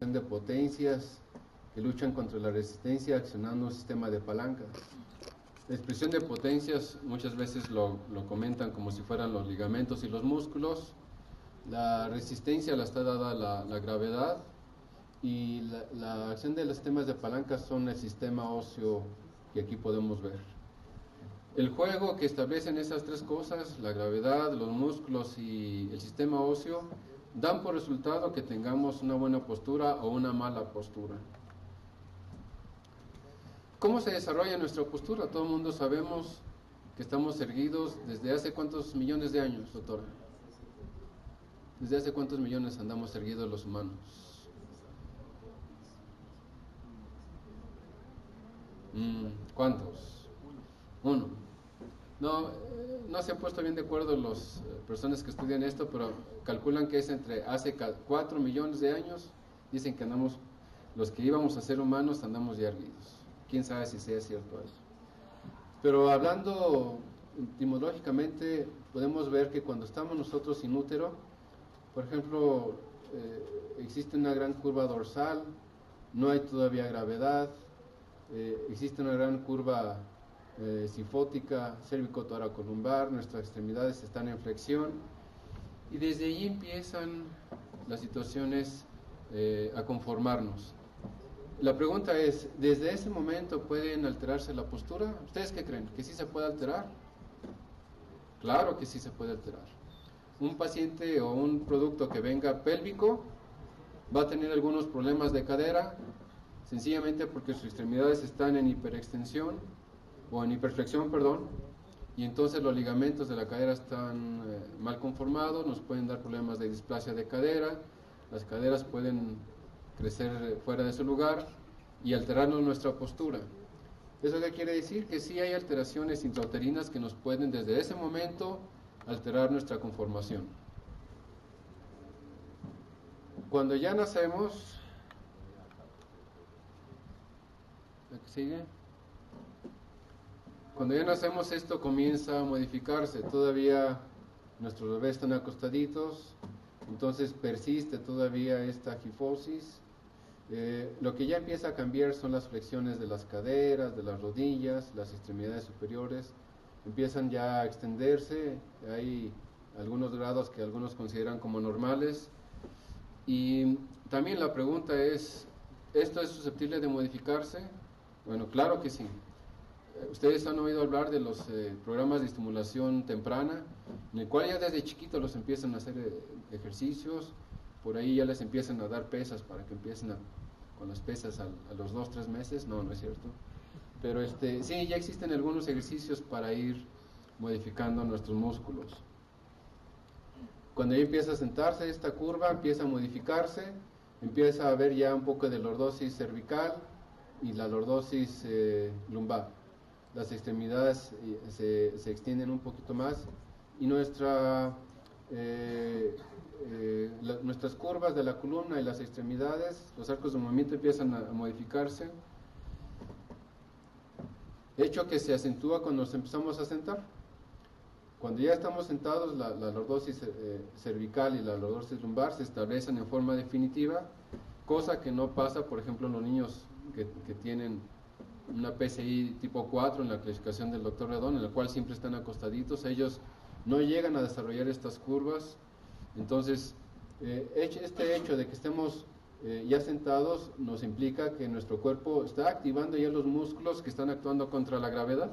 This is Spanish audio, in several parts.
expresión de potencias que luchan contra la resistencia accionando un sistema de palancas. La expresión de potencias muchas veces lo comentan como si fueran los ligamentos y los músculos. La resistencia la está dada la gravedad, y la acción de los sistemas de palancas son el sistema óseo que aquí podemos ver. El juego que establecen esas tres cosas, la gravedad, los músculos y el sistema óseo, dan por resultado que tengamos una buena postura o una mala postura. ¿Cómo se desarrolla nuestra postura? Todo el mundo sabemos que estamos erguidos desde hace ¿cuántos millones de años, doctora? ¿Desde hace cuántos millones andamos erguidos los humanos? ¿Cuántos? Uno. No se han puesto bien de acuerdo las personas que estudian esto, pero calculan que es entre hace 4 millones de años. Dicen que andamos, los que íbamos a ser humanos, andamos ya erguidos. Quién sabe si sea cierto eso. Pero hablando etimológicamente, podemos ver que cuando estamos nosotros sin útero, por ejemplo, existe una gran curva dorsal, no hay todavía gravedad, existe una gran curva sifótica, cérvico-toracolumbar, nuestras extremidades están en flexión, y desde allí empiezan las situaciones a conformarnos. La pregunta es, ¿desde ese momento pueden alterarse la postura? ¿Ustedes qué creen? ¿Que sí se puede alterar? Claro que sí se puede alterar. Un paciente o un producto que venga pélvico va a tener algunos problemas de cadera, sencillamente porque sus extremidades están en hiperextensión, o en hiperflexión, perdón, y entonces los ligamentos de la cadera están mal conformados, nos pueden dar problemas de displasia de cadera, las caderas pueden crecer fuera de su lugar y alterarnos nuestra postura. ¿Eso qué quiere decir? Que sí hay alteraciones intrauterinas que nos pueden desde ese momento alterar nuestra conformación. Cuando ya nacemos, ¿la que sigue? Cuando ya nacemos, esto comienza a modificarse. Todavía nuestros bebés están acostaditos, entonces persiste todavía esta gifosis. Lo que ya empieza a cambiar son las flexiones de las caderas, de las rodillas, las extremidades superiores empiezan ya a extenderse. Hay algunos grados que algunos consideran como normales. Y también la pregunta es, ¿esto es susceptible de modificarse? Bueno, claro que sí. Ustedes han oído hablar de los programas de estimulación temprana, en el cual ya desde chiquitos los empiezan a hacer ejercicios, por ahí ya les empiezan a dar pesas para que empiecen con las pesas a los 2-3 meses. No es cierto. Pero sí, ya existen algunos ejercicios para ir modificando nuestros músculos. Cuando ya empieza a sentarse esta curva, empieza a modificarse, empieza a haber ya un poco de lordosis cervical y la lordosis lumbar. Las extremidades se extienden un poquito más y nuestras curvas de la columna y las extremidades, los arcos de movimiento empiezan a modificarse, hecho que se acentúa cuando nos empezamos a sentar. Cuando ya estamos sentados, la lordosis cervical y la lordosis lumbar se establecen en forma definitiva, cosa que no pasa, por ejemplo, en los niños que tienen una PCI tipo 4 en la clasificación del Dr. Redón, en la cual siempre están acostaditos. Ellos no llegan a desarrollar estas curvas. Entonces, este hecho de que estemos ya sentados nos implica que nuestro cuerpo está activando ya los músculos que están actuando contra la gravedad,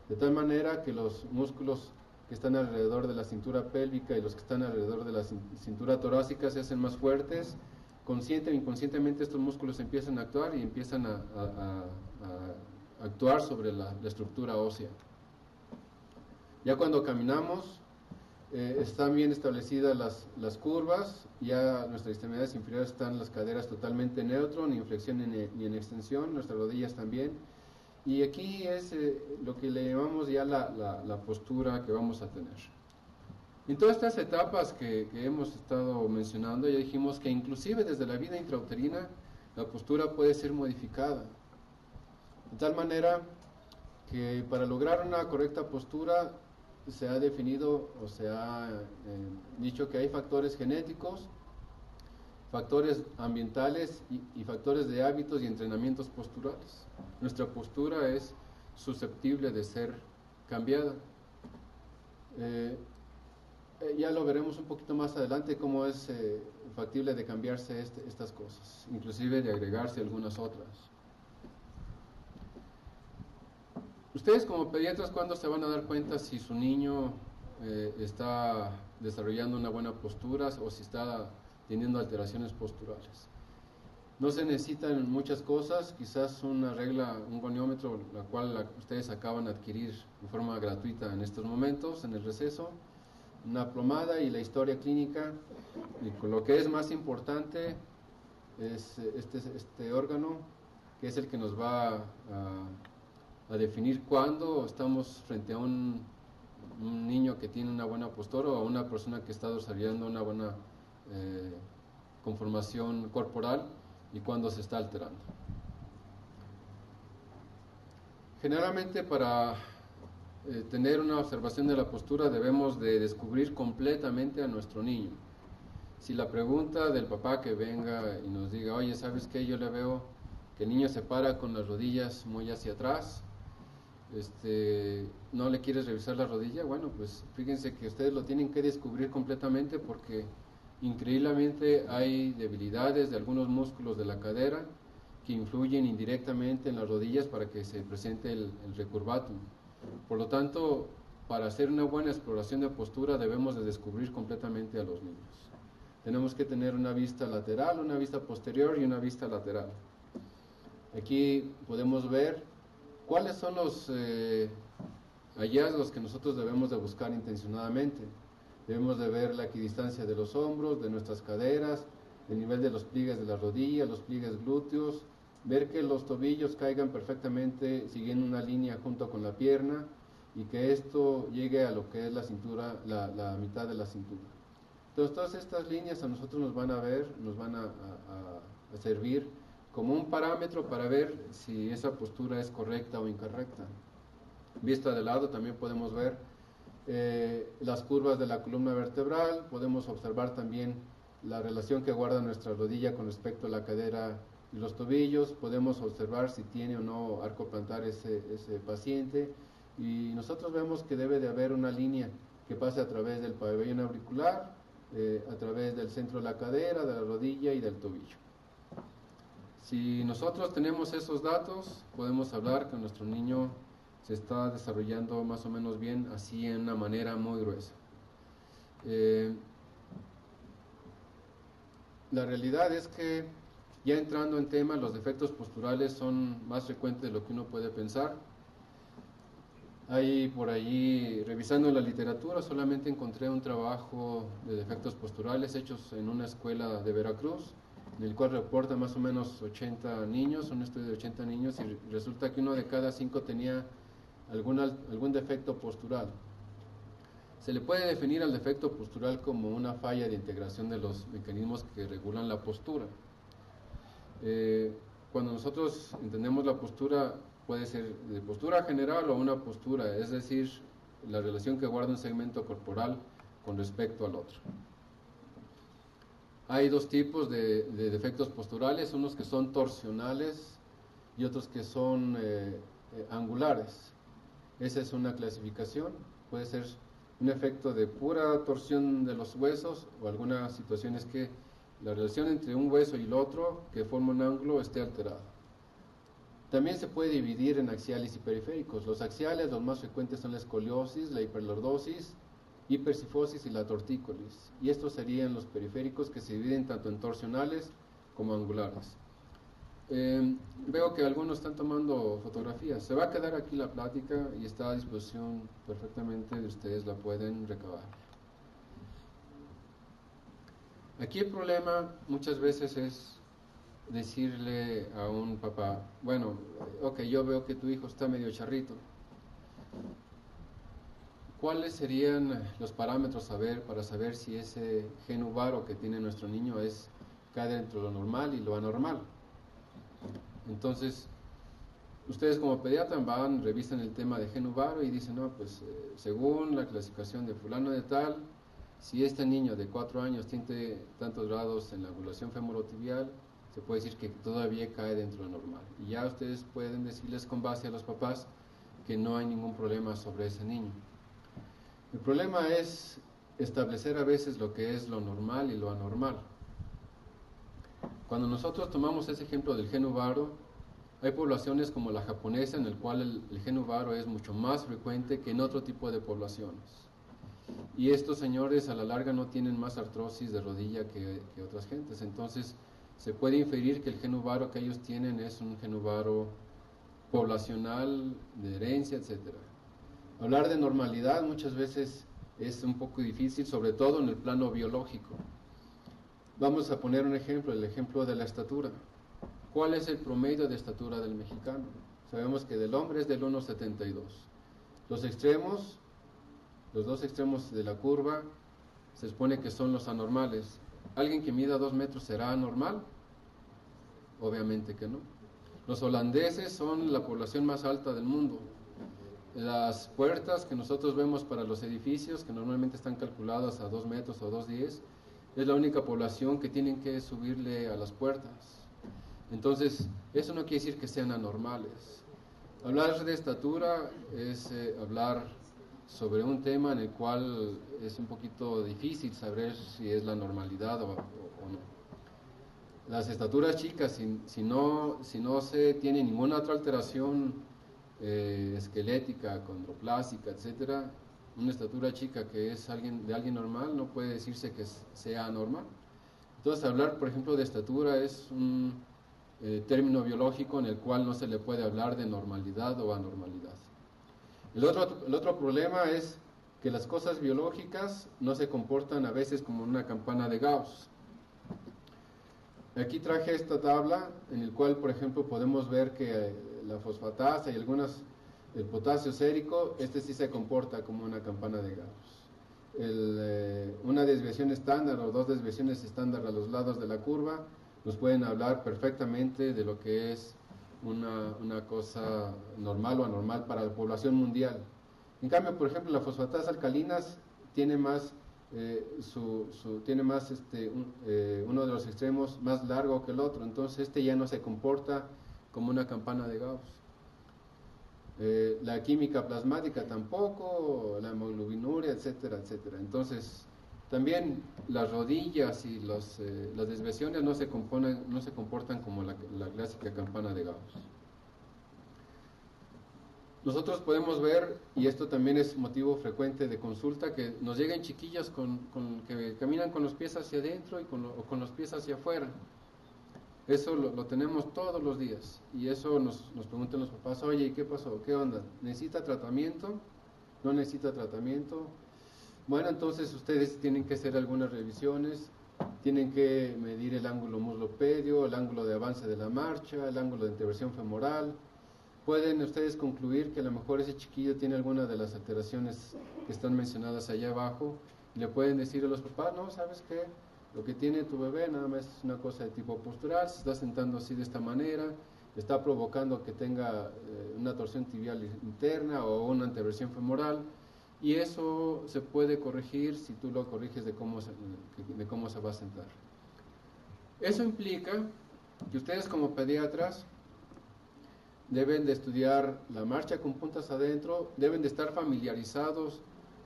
de tal manera que los músculos que están alrededor de la cintura pélvica y los que están alrededor de la cintura torácica se hacen más fuertes. Consciente o inconscientemente estos músculos empiezan a actuar y empiezan a actuar sobre la estructura ósea. Ya cuando caminamos, están bien establecidas las curvas, ya nuestras extremidades inferiores están las caderas totalmente neutro, ni en flexión ni en extensión, nuestras rodillas también. Y aquí es lo que le llamamos ya la postura que vamos a tener. En todas estas etapas que hemos estado mencionando, ya dijimos que inclusive desde la vida intrauterina la postura puede ser modificada, de tal manera que para lograr una correcta postura se ha definido o se ha dicho que hay factores genéticos factores ambientales y factores de hábitos y entrenamientos posturales. Nuestra postura es susceptible de ser cambiada. Ya lo veremos un poquito más adelante cómo es factible de cambiarse estas cosas, inclusive de agregarse algunas otras. Ustedes como pediatras, ¿cuándo se van a dar cuenta si su niño está desarrollando una buena postura o si está teniendo alteraciones posturales? No se necesitan muchas cosas, quizás una regla, un goniómetro, la cual ustedes acaban de adquirir de forma gratuita en estos momentos, en el receso, una plomada y la historia clínica. Y con lo que es más importante es este órgano, que es el que nos va a definir cuándo estamos frente a un niño que tiene una buena postura o a una persona que está desarrollando una buena conformación corporal y cuándo se está alterando. Generalmente para tener una observación de la postura debemos de descubrir completamente a nuestro niño. Si la pregunta del papá que venga y nos diga, oye, ¿sabes qué? Yo le veo que el niño se para con las rodillas muy hacia atrás, ¿no le quieres revisar la rodilla? Bueno, pues fíjense que ustedes lo tienen que descubrir completamente porque increíblemente hay debilidades de algunos músculos de la cadera que influyen indirectamente en las rodillas para que se presente el recurvatum. Por lo tanto, para hacer una buena exploración de postura debemos de descubrir completamente a los niños. Tenemos que tener una vista lateral, una vista posterior y una vista lateral. Aquí podemos ver cuáles son los hallazgos que nosotros debemos de buscar intencionadamente. Debemos de ver la equidistancia de los hombros, de nuestras caderas, el nivel de los pliegues de la rodilla, los pliegues glúteos, ver que los tobillos caigan perfectamente siguiendo una línea junto con la pierna y que esto llegue a lo que es la cintura, la mitad de la cintura. Entonces todas estas líneas a nosotros nos van a servir como un parámetro para ver si esa postura es correcta o incorrecta. Vista de lado también podemos ver las curvas de la columna vertebral, podemos observar también la relación que guarda nuestra rodilla con respecto a la cadera y los tobillos, podemos observar si tiene o no arco plantar ese paciente y nosotros vemos que debe de haber una línea que pase a través del pabellón auricular, a través del centro de la cadera, de la rodilla y del tobillo. Si nosotros tenemos esos datos, podemos hablar que nuestro niño se está desarrollando más o menos bien, así en una manera muy gruesa. La realidad es que, ya entrando en tema, los defectos posturales son más frecuentes de lo que uno puede pensar. Hay por allí, revisando la literatura, solamente encontré un trabajo de defectos posturales hechos en una escuela de Veracruz, en el cual reporta más o menos 80 niños, un estudio de 80 niños, y resulta que uno de cada 5 tenía algún defecto postural. Se le puede definir al defecto postural como una falla de integración de los mecanismos que regulan la postura. Cuando nosotros entendemos la postura, puede ser de postura general o una postura, es decir, la relación que guarda un segmento corporal con respecto al otro. Hay dos tipos de defectos posturales, unos que son torsionales y otros que son angulares. Esa es una clasificación, puede ser un efecto de pura torsión de los huesos o algunas situaciones que la relación entre un hueso y el otro que forma un ángulo esté alterada. También se puede dividir en axiales y periféricos. Los axiales, los más frecuentes son la escoliosis, la hiperlordosis, hipercifosis y la tortícolis. Y estos serían los periféricos que se dividen tanto en torsionales como angulares. Veo que algunos están tomando fotografías. Se va a quedar aquí la plática y está a disposición perfectamente de ustedes, la pueden recabar. Aquí el problema muchas veces es decirle a un papá, bueno, ok, yo veo que tu hijo está medio charrito. ¿Cuáles serían los parámetros para saber si ese gen uvaro que tiene nuestro niño cae dentro de lo normal y lo anormal? Entonces, ustedes como pediatra revisan el tema de gen uvaro y dicen, no, pues según la clasificación de fulano de tal, Si este niño de 4 años tiene tantos grados en la angulación femorotibial, se puede decir que todavía cae dentro de lo normal. Y ya ustedes pueden decirles con base a los papás que no hay ningún problema sobre ese niño. El problema es establecer a veces lo que es lo normal y lo anormal. Cuando nosotros tomamos ese ejemplo del gen uvaro, hay poblaciones como la japonesa en el cual el gen uvaro es mucho más frecuente que en otro tipo de poblaciones. Y estos señores a la larga no tienen más artrosis de rodilla que otras gentes. Entonces se puede inferir que el gen uvaro que ellos tienen es un gen uvaro poblacional, de herencia, etc. Hablar de normalidad muchas veces es un poco difícil, sobre todo en el plano biológico. Vamos a poner un ejemplo, el ejemplo de la estatura. ¿Cuál es el promedio de estatura del mexicano? Sabemos que del hombre es del 1,72. Los extremos, los dos extremos de la curva, se supone que son los anormales. ¿Alguien que mida 2 metros será anormal? Obviamente que no. Los holandeses son la población más alta del mundo. Las puertas que nosotros vemos para los edificios, que normalmente están calculadas a 2 metros o 2,10, es la única población que tienen que subirle a las puertas. Entonces, eso no quiere decir que sean anormales. Hablar de estatura es hablar sobre un tema en el cual es un poquito difícil saber si es la normalidad o no. Las estaturas chicas, si no se tiene ninguna otra alteración esquelética, condroplásica, etcétera, una estatura chica que es de alguien normal no puede decirse que sea anormal. Entonces, hablar, por ejemplo, de estatura es un término biológico en el cual no se le puede hablar de normalidad o anormalidad. El otro problema es que las cosas biológicas no se comportan a veces como una campana de Gauss. Aquí traje esta tabla en el cual, por ejemplo, podemos ver que la fosfatasa y el potasio sérico, sí se comporta como una campana de Gauss. Una desviación estándar o 2 desviaciones estándar a los lados de la curva nos pueden hablar perfectamente de lo que es una cosa normal o anormal para la población mundial. En cambio, por ejemplo, la fosfatasa alcalinas tiene más uno de los extremos más largo que el otro, entonces ya no se comporta como una campana de Gauss. La química plasmática tampoco, la hemoglobinuria, etcétera, etcétera. Entonces, también las rodillas y las desviaciones no se comportan como la clásica campana de Gauss. Nosotros podemos ver, y esto también es motivo frecuente de consulta, que nos llegan chiquillas que caminan con los pies hacia adentro o con los pies hacia afuera. Eso lo tenemos todos los días, y eso nos preguntan los papás: oye, ¿qué pasó? ¿Qué onda? ¿Necesita tratamiento? ¿No necesita tratamiento? Bueno, entonces ustedes tienen que hacer algunas revisiones, tienen que medir el ángulo muslo-pedio, el ángulo de avance de la marcha, el ángulo de interversión femoral. Pueden ustedes concluir que a lo mejor ese chiquillo tiene alguna de las alteraciones que están mencionadas allá abajo, y le pueden decir a los papás: no, ¿sabes qué? Lo que tiene tu bebé nada más es una cosa de tipo postural, se está sentando así de esta manera, está provocando que tenga una torsión tibial interna o una anteversión femoral, y eso se puede corregir si tú lo corriges de cómo se va a sentar. Eso implica que ustedes como pediatras deben de estudiar la marcha con puntas adentro, deben de estar familiarizados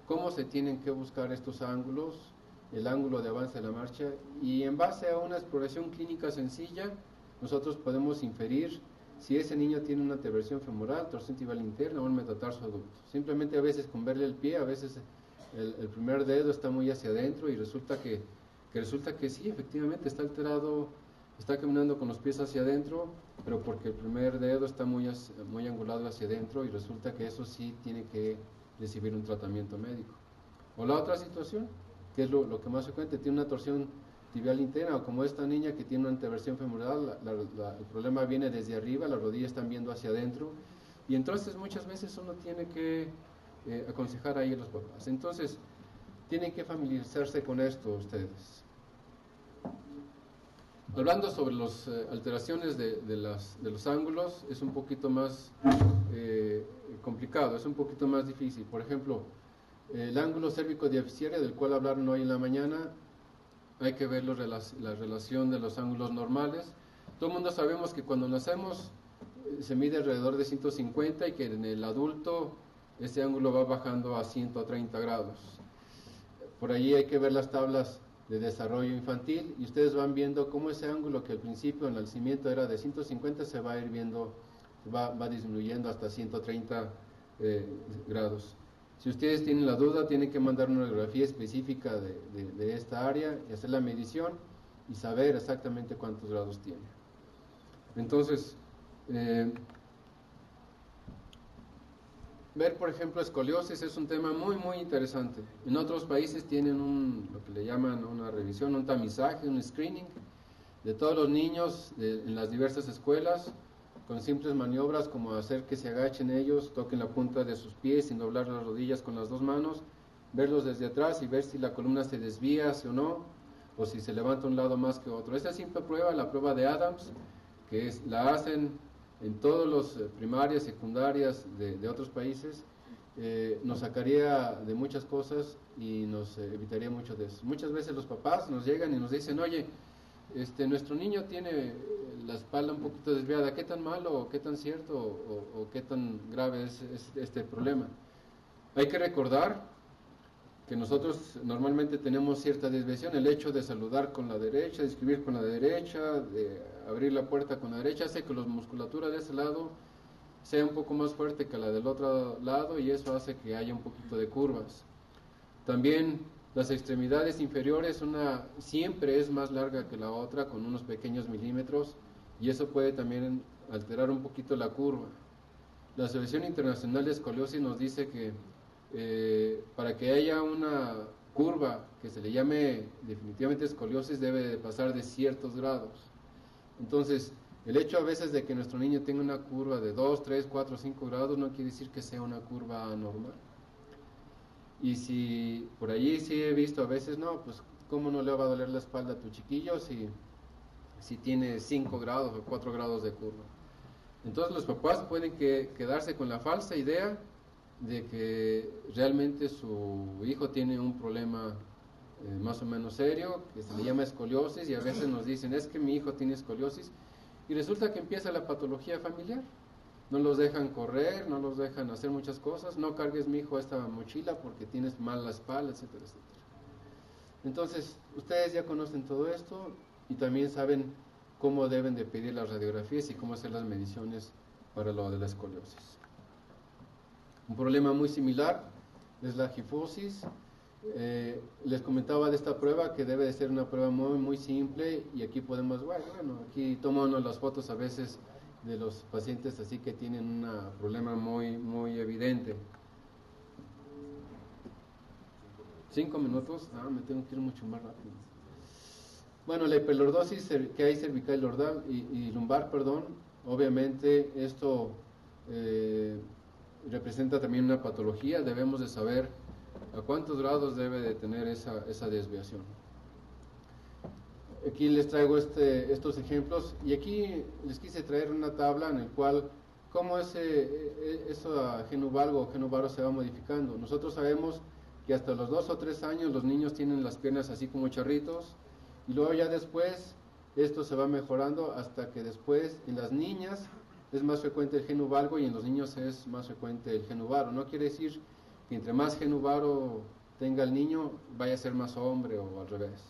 cómo se tienen que buscar estos ángulos, el ángulo de avance de la marcha, y en base a una exploración clínica sencilla, nosotros podemos inferir si ese niño tiene una anteversión femoral, torsión tibial interna o un metatarso adulto. Simplemente a veces con verle el pie, a veces el primer dedo está muy hacia adentro y resulta que sí, efectivamente está alterado, está caminando con los pies hacia adentro, pero porque el primer dedo está muy angulado hacia adentro, y resulta que eso sí tiene que recibir un tratamiento médico. O la otra situación, que es lo que más frecuente, tiene una torsión tibial interna, o como esta niña que tiene una anteversión femoral, el problema viene desde arriba, las rodillas están viendo hacia adentro, y entonces muchas veces uno tiene que aconsejar ahí a los papás. Entonces, tienen que familiarizarse con esto ustedes. Hablando sobre las alteraciones de los ángulos, es un poquito más complicado, es un poquito más difícil. Por ejemplo, El ángulo cérvico diafisario, del cual hablaron hoy en la mañana, hay que ver la relación de los ángulos normales. Todo el mundo sabemos que cuando nacemos se mide alrededor de 150 y que en el adulto ese ángulo va bajando a 130 grados. Por ahí hay que ver las tablas de desarrollo infantil y ustedes van viendo cómo ese ángulo que al principio en el nacimiento era de 150 se va a ir viendo, va disminuyendo hasta 130 grados. Si ustedes tienen la duda, tienen que mandar una radiografía específica de esta área y hacer la medición y saber exactamente cuántos grados tiene. Entonces, ver, por ejemplo, escoliosis es un tema muy, muy interesante. En otros países tienen lo que le llaman una revisión, un tamizaje, un screening de todos los niños en las diversas escuelas, con simples maniobras como hacer que se agachen ellos, toquen la punta de sus pies sin doblar las rodillas con las dos manos, verlos desde atrás y ver si la columna se desvía, sí o no, o si se levanta un lado más que otro. Esta simple prueba, la prueba de Adams, que la hacen en todos los primarias, secundarias de otros países, nos sacaría de muchas cosas y nos evitaría mucho de eso. Muchas veces los papás nos llegan y nos dicen, oye, nuestro niño tiene la espalda un poquito desviada, ¿qué tan malo o qué tan cierto o qué tan grave es este problema? Hay que recordar que nosotros normalmente tenemos cierta desviación. El hecho de saludar con la derecha, de escribir con la derecha, de abrir la puerta con la derecha, hace que la musculatura de ese lado sea un poco más fuerte que la del otro lado y eso hace que haya un poquito de curvas. También las extremidades inferiores, una siempre es más larga que la otra con unos pequeños milímetros y eso puede también alterar un poquito la curva. La Asociación Internacional de Escoliosis nos dice que para que haya una curva que se le llame definitivamente escoliosis debe de pasar de ciertos grados. Entonces, el hecho a veces de que nuestro niño tenga una curva de 2, 3, 4, 5 grados no quiere decir que sea una curva anormal. Y si por allí sí he visto a veces, no, pues cómo no le va a doler la espalda a tu chiquillo si tiene 5 grados o 4 grados de curva. Entonces los papás pueden quedarse con la falsa idea de que realmente su hijo tiene un problema más o menos serio, que se le llama escoliosis, y a veces nos dicen, es que mi hijo tiene escoliosis, y resulta que empieza la patología familiar. No los dejan correr, no los dejan hacer muchas cosas, no cargues mi hijo esta mochila porque tienes mal la espalda, etcétera, etcétera. Entonces, ustedes ya conocen todo esto y también saben cómo deben de pedir las radiografías y cómo hacer las mediciones para lo de la escoliosis. Un problema muy similar es la gifosis. Les comentaba de esta prueba que debe de ser una prueba muy, muy simple y aquí podemos, bueno, aquí tomamos las fotos a veces de los pacientes así que tienen un problema muy, muy evidente. 5 minutos, me tengo que ir mucho más rápido. Bueno, la hiperlordosis que hay cervical y lumbar, obviamente esto representa también una patología, debemos de saber a cuántos grados debe de tener esa desviación. Aquí les traigo estos ejemplos y aquí les quise traer una tabla en el cual cómo eso geno-valgo o geno-varo se va modificando. Nosotros sabemos que hasta los 2 o 3 años los niños tienen las piernas así como charritos y luego ya después esto se va mejorando hasta que después en las niñas es más frecuente el geno-valgo y en los niños es más frecuente el geno-varo. No quiere decir que entre más geno-varo tenga el niño vaya a ser más hombre o al revés,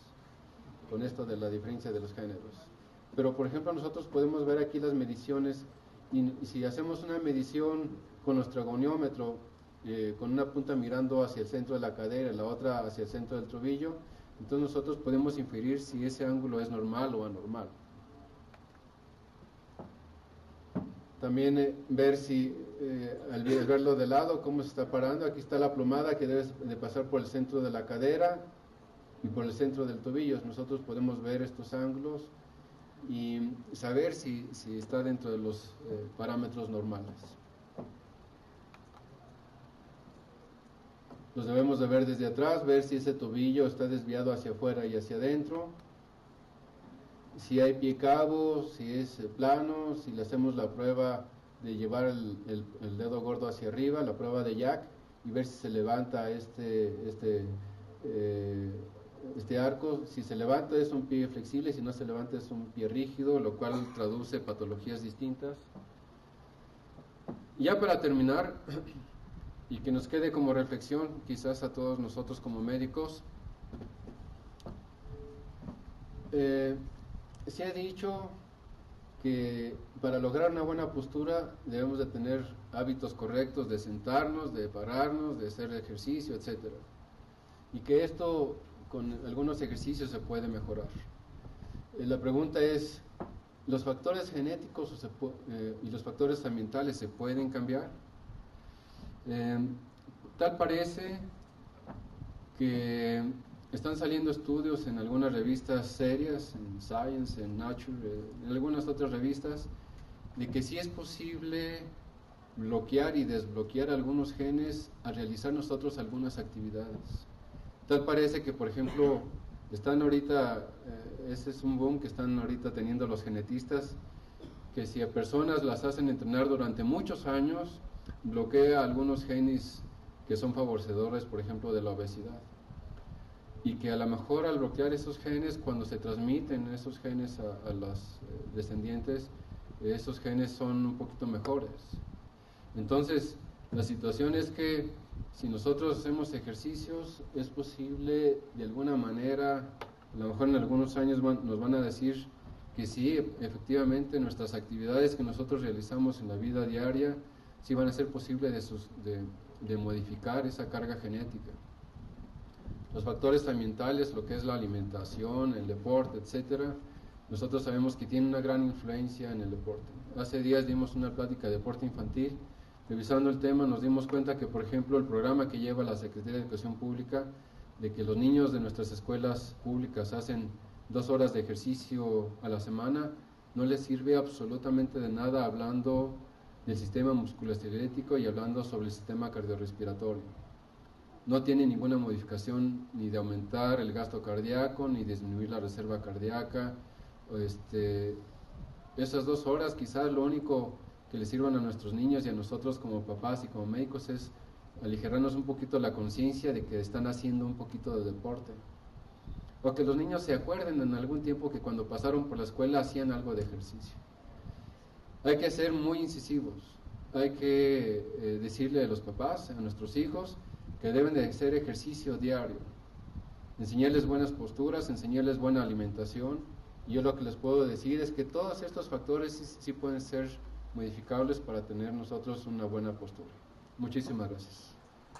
con esto de la diferencia de los géneros. Pero por ejemplo nosotros podemos ver aquí las mediciones y si hacemos una medición con nuestro goniómetro con una punta mirando hacia el centro de la cadera y la otra hacia el centro del tobillo, entonces nosotros podemos inferir si ese ángulo es normal o anormal. También ver si al verlo de lado cómo se está parando. Aquí está la plomada que debe de pasar por el centro de la cadera y por el centro del tobillo. Nosotros podemos ver estos ángulos y saber si está dentro de los parámetros normales. Los debemos de ver desde atrás, ver si ese tobillo está desviado hacia afuera y hacia adentro, si hay pie cabo, si es plano, si le hacemos la prueba de llevar el dedo gordo hacia arriba, la prueba de Jack, y ver si se levanta este arco. Si se levanta es un pie flexible, si no se levanta es un pie rígido, lo cual traduce patologías distintas. Y ya para terminar, y que nos quede como reflexión, quizás a todos nosotros como médicos, se ha dicho que para lograr una buena postura debemos de tener hábitos correctos de sentarnos, de pararnos, de hacer ejercicio, etc. Y que esto con algunos ejercicios se puede mejorar. La pregunta es, ¿los factores genéticos y los factores ambientales se pueden cambiar? Tal parece que están saliendo estudios en algunas revistas serias, en Science, en Nature, en algunas otras revistas, de que sí es posible bloquear y desbloquear algunos genes al realizar nosotros algunas actividades. Tal parece que, por ejemplo, están ahorita, ese es un boom que están ahorita teniendo los genetistas, que si a personas las hacen entrenar durante muchos años, bloquea algunos genes que son favorecedores, por ejemplo, de la obesidad. Y que a lo mejor al bloquear esos genes, cuando se transmiten esos genes a los descendientes, esos genes son un poquito mejores. Entonces, la situación es que si nosotros hacemos ejercicios, es posible de alguna manera, a lo mejor en algunos años nos van a decir que sí, efectivamente nuestras actividades que nosotros realizamos en la vida diaria, sí van a ser posible de modificar esa carga genética. Los factores ambientales, lo que es la alimentación, el deporte, etcétera, nosotros sabemos que tienen una gran influencia en el deporte. Hace días dimos una plática de deporte infantil. Revisando el tema nos dimos cuenta que, por ejemplo, el programa que lleva la Secretaría de Educación Pública, de que los niños de nuestras escuelas públicas hacen 2 horas de ejercicio a la semana, no les sirve absolutamente de nada hablando del sistema musculoesquelético y hablando sobre el sistema cardiorrespiratorio. No tiene ninguna modificación ni de aumentar el gasto cardíaco, ni disminuir la reserva cardíaca. Esas 2 horas quizás lo único que les sirvan a nuestros niños y a nosotros como papás y como médicos es aligerarnos un poquito la conciencia de que están haciendo un poquito de deporte. O que los niños se acuerden en algún tiempo que cuando pasaron por la escuela hacían algo de ejercicio. Hay que ser muy incisivos, hay que decirle a los papás, a nuestros hijos, que deben de hacer ejercicio diario, enseñarles buenas posturas, enseñarles buena alimentación. Y yo lo que les puedo decir es que todos estos factores sí pueden ser modificables para tener nosotros una buena postura. Muchísimas gracias.